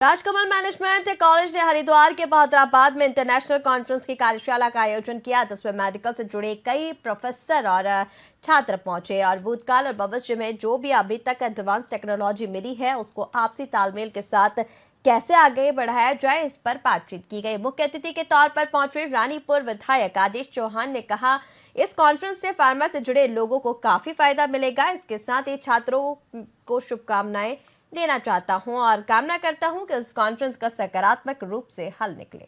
Rajkamal management college ने हरिद्वार के बहादुराबाद में इंटरनेशनल कॉन्फ्रेंस की कार्यशाला का आयोजन किया, जिसमें मेडिकल से जुड़े कई प्रोफेसर और छात्र पहुंचे और भूतकाल और भविष्य में जो भी अभी तक एडवांस टेक्नोलॉजी मिली है उसको आपसी तालमेल के साथ कैसे आगे बढ़ाया जाए, इस पर बातचीत की गई। मुख्य अतिथि के तौर पर पहुंचे रानीपुर विधायक आदेश चौहान ने कहा, इस कॉन्फ्रेंस से फार्मा से जुड़े लोगों को काफी फायदा मिलेगा। इसके साथ ही छात्रों को शुभकामनाएं देना चाहता हूं और कामना करता हूं कि इस कॉन्फ्रेंस का सकारात्मक रूप से हल निकले।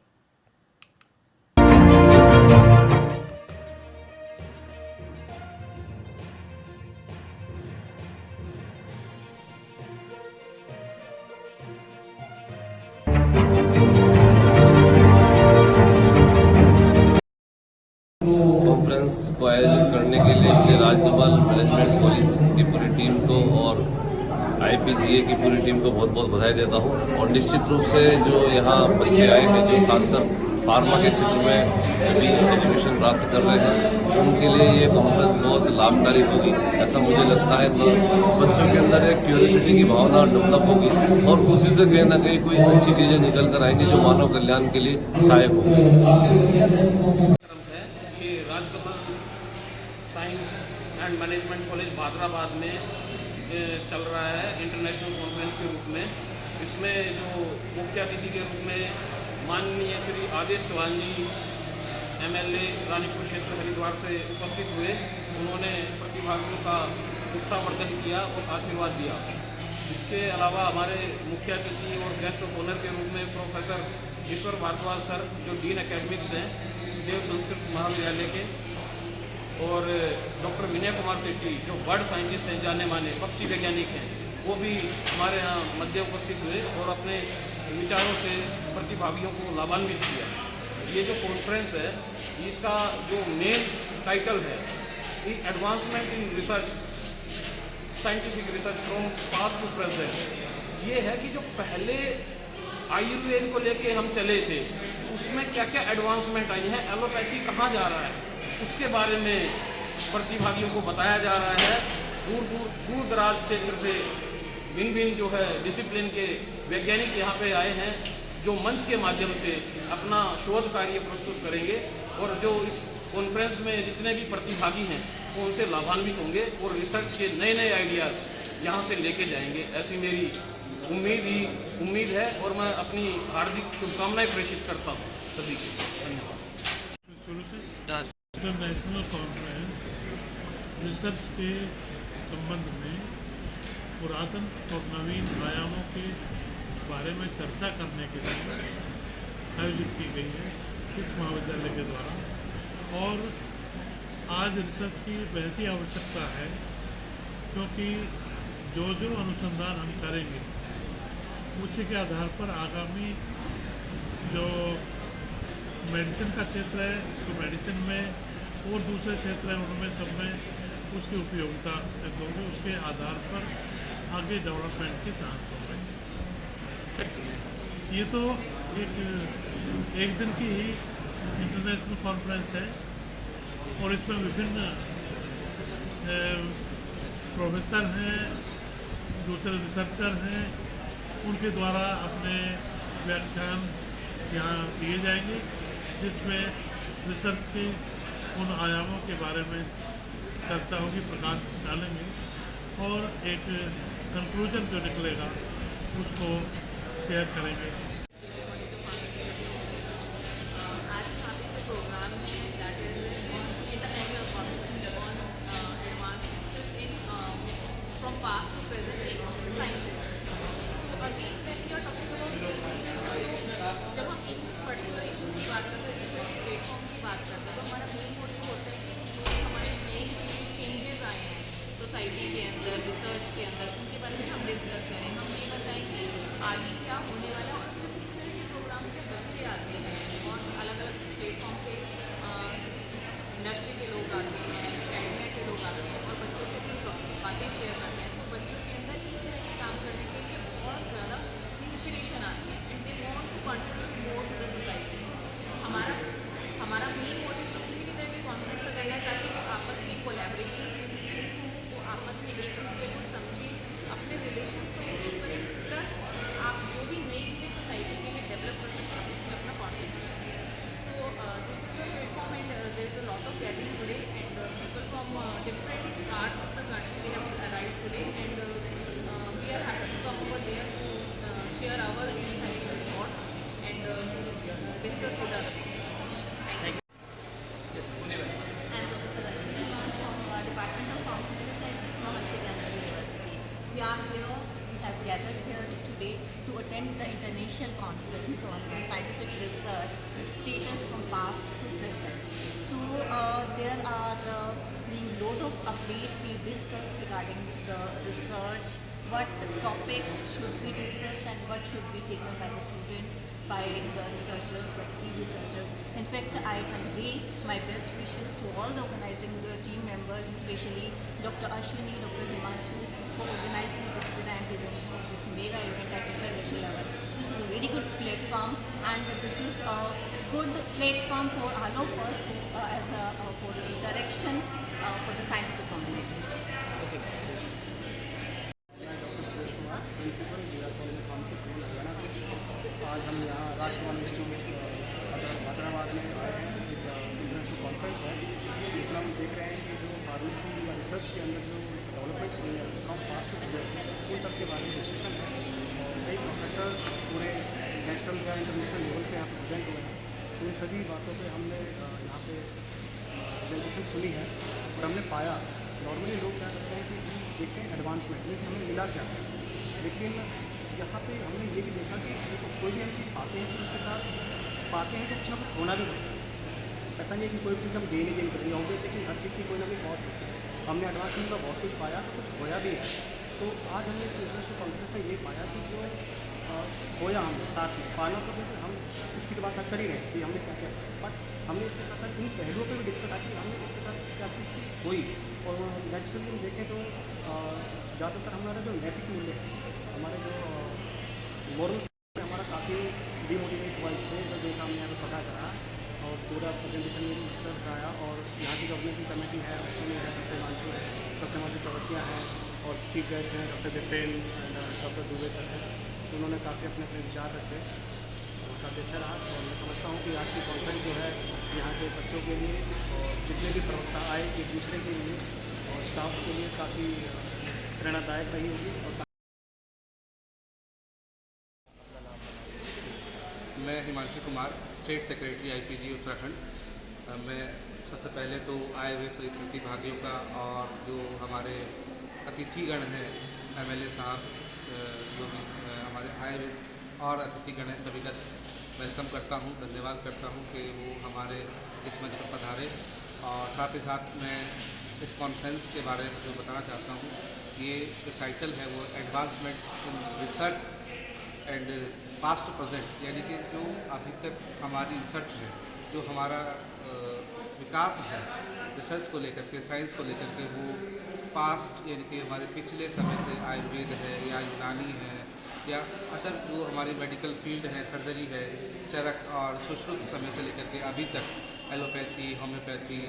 कॉन्फ्रेंस को आयोजित करने के लिए राजकमल मैनेजमेंट कॉलेज की पूरी टीम को और IPGA की पूरी टीम को बहुत बहुत बधाई देता हूं। और निश्चित रूप से जो यहाँ बच्चे आए हैं, जो खासकर फार्मा के क्षेत्र में अभी एजुकेशन प्राप्त कर रहे हैं, उनके लिए ये कॉन्फ्रेंस बहुत लाभकारी होगी, ऐसा मुझे लगता है। तो बच्चों के अंदर एक क्यूरियोसिटी की भावना डेवलप होगी और उसी से कहीं न कहीं कोई अच्छी चीजें निकल कर आएंगी जो मानव कल्याण के लिए सहायक होगी। Rajkamal science and management college Bahadurabad में चल रहा है इंटरनेशनल कॉन्फ्रेंस के रूप में। इसमें जो मुख्य अतिथि के रूप में माननीय श्री आदेश चौहान जी MLA रानीपुर क्षेत्र हरिद्वार से उपस्थित हुए। उन्होंने प्रतिभागियों का उत्साहवर्धन किया और आशीर्वाद दिया। इसके अलावा हमारे मुख्य अतिथि और गेस्ट ऑफ ऑनर के रूप में प्रोफेसर ईश्वर भारद्वाज सर, जो डीन एकेडमिक्स हैं देव संस्कृत महाविद्यालय के, और डॉक्टर विनय कुमार सेठी, जो बर्ड साइंटिस्ट हैं, जाने माने पक्षी वैज्ञानिक हैं, वो भी हमारे यहाँ मध्य उपस्थित हुए और अपने विचारों से प्रतिभागियों को लाभान्वित किया। ये जो कॉन्फ्रेंस है, इसका जो मेन टाइटल है कि advancement in research, scientific research from past to present. ये है कि जो पहले आयुर्वेद को लेके हम चले थे, उसमें क्या क्या एडवांसमेंट आई है, एलोपैथी कहाँ जा रहा है, उसके बारे में प्रतिभागियों को बताया जा रहा है। दूर दराज क्षेत्र से भिन्न भिन्न जो है डिसिप्लिन के वैज्ञानिक यहाँ पे आए हैं, जो मंच के माध्यम से अपना शोध कार्य प्रस्तुत करेंगे और जो इस कॉन्फ्रेंस में जितने भी प्रतिभागी हैं वो उनसे लाभान्वित होंगे और रिसर्च के नए नए आइडियाज यहाँ से लेके जाएंगे, ऐसी मेरी उम्मीद है और मैं अपनी हार्दिक शुभकामनाएं प्रेषित करता हूँ सभी को। धन्यवाद। इंटरनेशनल कॉन्फ्रेंस रिसर्च के संबंध में पुरातन और नवीन आयामों के बारे में चर्चा करने के लिए आयोजित की गई है इस महाविद्यालय के द्वारा। और आज रिसर्च की बेहद ही आवश्यकता है, क्योंकि जो जो अनुसंधान हम करेंगे उसी के आधार पर आगामी जो मेडिसिन का क्षेत्र है, तो मेडिसिन में और दूसरे क्षेत्र हैं उनमें सब में उसकी उपयोगिता सिद्ध होगी, उसके आधार पर आगे डेवलपमेंट के चांस होंगे। ये तो एक दिन की ही इंटरनेशनल कॉन्फ्रेंस है और इसमें विभिन्न प्रोफेसर हैं, दूसरे रिसर्चर हैं, उनके द्वारा अपने व्याख्यान यहाँ दिए जाएंगे, जिसमें रिसर्च के उन आयामों के बारे में चर्चा होगी, प्रकाश डालेंगे और एक कंक्लूजन जो निकलेगा उसको शेयर करेंगे। आज यहाँ पे जो प्रोग्राम है that is international conference on advance in from past to present in sciences. So again when you are talking about, जब हम इन पर्टिकुलर इशूज़ की बात करते हैं, प्लेटफॉर्म की बात करते हैं, तो हमारा मेन मोटिव होता है कि जो हमारे नए चेंजेस आए हैं सोसाइटी के अंदर, रिसर्च के अंदर, उनके बारे में हम डिस्कस करें, हम ये बताएं कि आगे क्या होने वाला है और discuss with other people. I am Professor Rajni from Department of Pharmaceutical Sciences, Maharshi Dyanand University. We have gathered here today to attend the international conference on the scientific research status from past to present. So there are being lot of updates being discussed regarding the research, what topics should be discussed and what should be taken by the students, by the researchers, by the researchers. In fact, I convey my best wishes to all the organizing the team members, especially Dr. Ashwini, Dr. Himanshu, for organizing this grand event, this mega event at international level. This is a very good platform, and this is a good platform for all of us for the interaction for the scientific community. Principal Bihar college of pharmacy Haryana से आज हम यहाँ राष्ट्रवान institute Hyderabad में आए हैं। एक international conference है जिसमें हम देख रहे हैं कि जो फार्मेसी या रिसर्च के अंदर जो डेवलपमेंट्स हुई है फ्रॉम पास्ट टू प्रेजेंट उन सब के बारे में डिस्कशन है और कई प्रोफेसर्स पूरे नेशनल या इंटरनेशनल लेवल से यहाँ पर प्रेजेंट हुए हैं। तो उन सभी बातों पर हमने यहाँ पे प्रेजेंटेशन सुनी है और हमने पाया नॉर्मली लोग क्या करते हैं कि देखते हैं एडवांसमेंट मीन्स हमें मिला क्या है, लेकिन यहाँ पे हमने ये भी देखा कि कोई भी हम चीज़ पाते हैं तो उसके साथ पाते हैं तो कुछ ना कुछ होना भी होता है। ऐसा नहीं है कि कोई चीज़ हम गेन ही गेन करेंगे, ऑब्वियस है कि हर चीज़ की कोई ना कोई कॉस्ट होती है। हमने एडवांसमेंट का बहुत कुछ पाया तो कुछ होया भी है। तो आज हमने इस इंटरनेशनल कॉन्फ्रेंस में ये पाया कि जो होया हमने साथ में पाना तो क्योंकि हम इसकी तो बात कर ही रहे हैं कि हमने क्या क्या, बट हमने इसके साथ साथ इन पहलुओं पर भी डिस्कस किया कि हमने इसके साथ क्या चीज़ हुई। और नेचुरली हम देखें तो ज़्यादातर हमारा जो नैतिक मूल्य है, हमारे जो मॉरल्स है, हमारा काफ़ी डिमोटिवेट हुआ इससे जो देखा हमने यहाँ पर पता करा और पूरा प्रेजेंटेशन में डिस्कस कराया। और यहाँ की जो ऑर्गेनाइजिंग कमेटी है उसमें है डॉक्टर हिमांशु है, डॉक्टर हिमांशु चौरसिया हैं और चीफ गेस्ट हैं doctor Vipin and doctor Dubey sir हैं। तो उन्होंने काफ़ी अपने अपने विचार रखे और काफ़ी अच्छा रहा। और मैं समझता हूँ कि आज की कॉन्फ्रेंस जो है यहाँ के बच्चों के लिए और जितने भी प्रवक्ता आए एक दूसरे के लिए और स्टाफ के लिए काफ़ी प्रेरणादायक रही होगी। और मैं Himanshu Kumar, state secretary IPG Uttarakhand. मैं सबसे पहले तो आए हुए सभी प्रतिभागियों का और जो हमारे अतिथिगण हैं MLA साहब, जो भी हमारे आए हुए और अतिथिगण हैं, सभी का वेलकम करता हूं, धन्यवाद करता हूं कि वो हमारे इस मंच पर पधारे। और साथ ही साथ मैं इस कॉन्फ्रेंस के बारे में जो बताना चाहता हूं, ये जो टाइटल है वो advancement in research and past present, यानी कि जो अभी तक हमारी रिसर्च है, जो हमारा विकास है रिसर्च को लेकर के, साइंस को लेकर के, वो पास्ट यानी कि हमारे पिछले समय से आयुर्वेद है या यूनानी है या अदर जो हमारी मेडिकल फील्ड है, सर्जरी है, चरक और सुश्रुत समय से लेकर के अभी तक एलोपैथी, होम्योपैथी,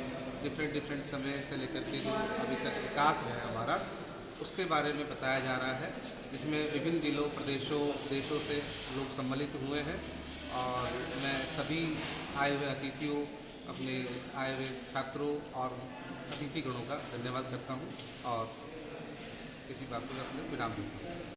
डिफरेंट समय से लेकर के जो अभी तक विकास है हमारा, उसके बारे में बताया जा रहा है, जिसमें विभिन्न जिलों, प्रदेशों, देशों से लोग सम्मिलित हुए हैं। और मैं सभी आए हुए अतिथियों, अपने आए हुए छात्रों और अतिथिगणों का धन्यवाद करता हूं और किसी बात को अपने विराम देता हूँ।